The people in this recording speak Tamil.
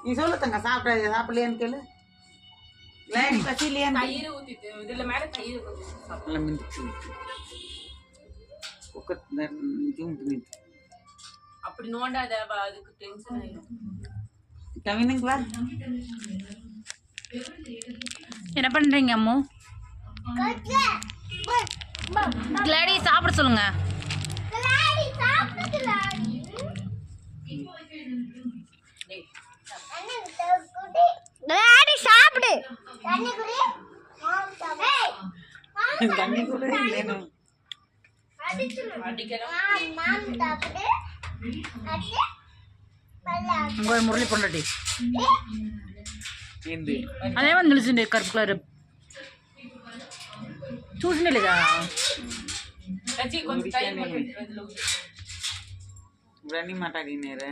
நீ சொல்லு தங்க சாப்பிடலையான்னு கேளு. பசிலையான்னு தயிர் ஊத்திட்டு இதுல மேல தயிர் அப்படி நோண்டாத அதுக்கு டென்ஷன் ஆயிடும். கவினுங்களா என்ன பண்றீங்க அம்மு? கிளாடி சாப்பிட சொல்லுங்க. கிளாடி சாப்பிடு. தண்ணி கூட இல்லைன்னு ఇంకో మురళి పండుటి ఏంది అదేమని తెలిసింది కరుపు కలర్ చూసిండే లేదా ఇవన్నీ మాట్లాడినారా?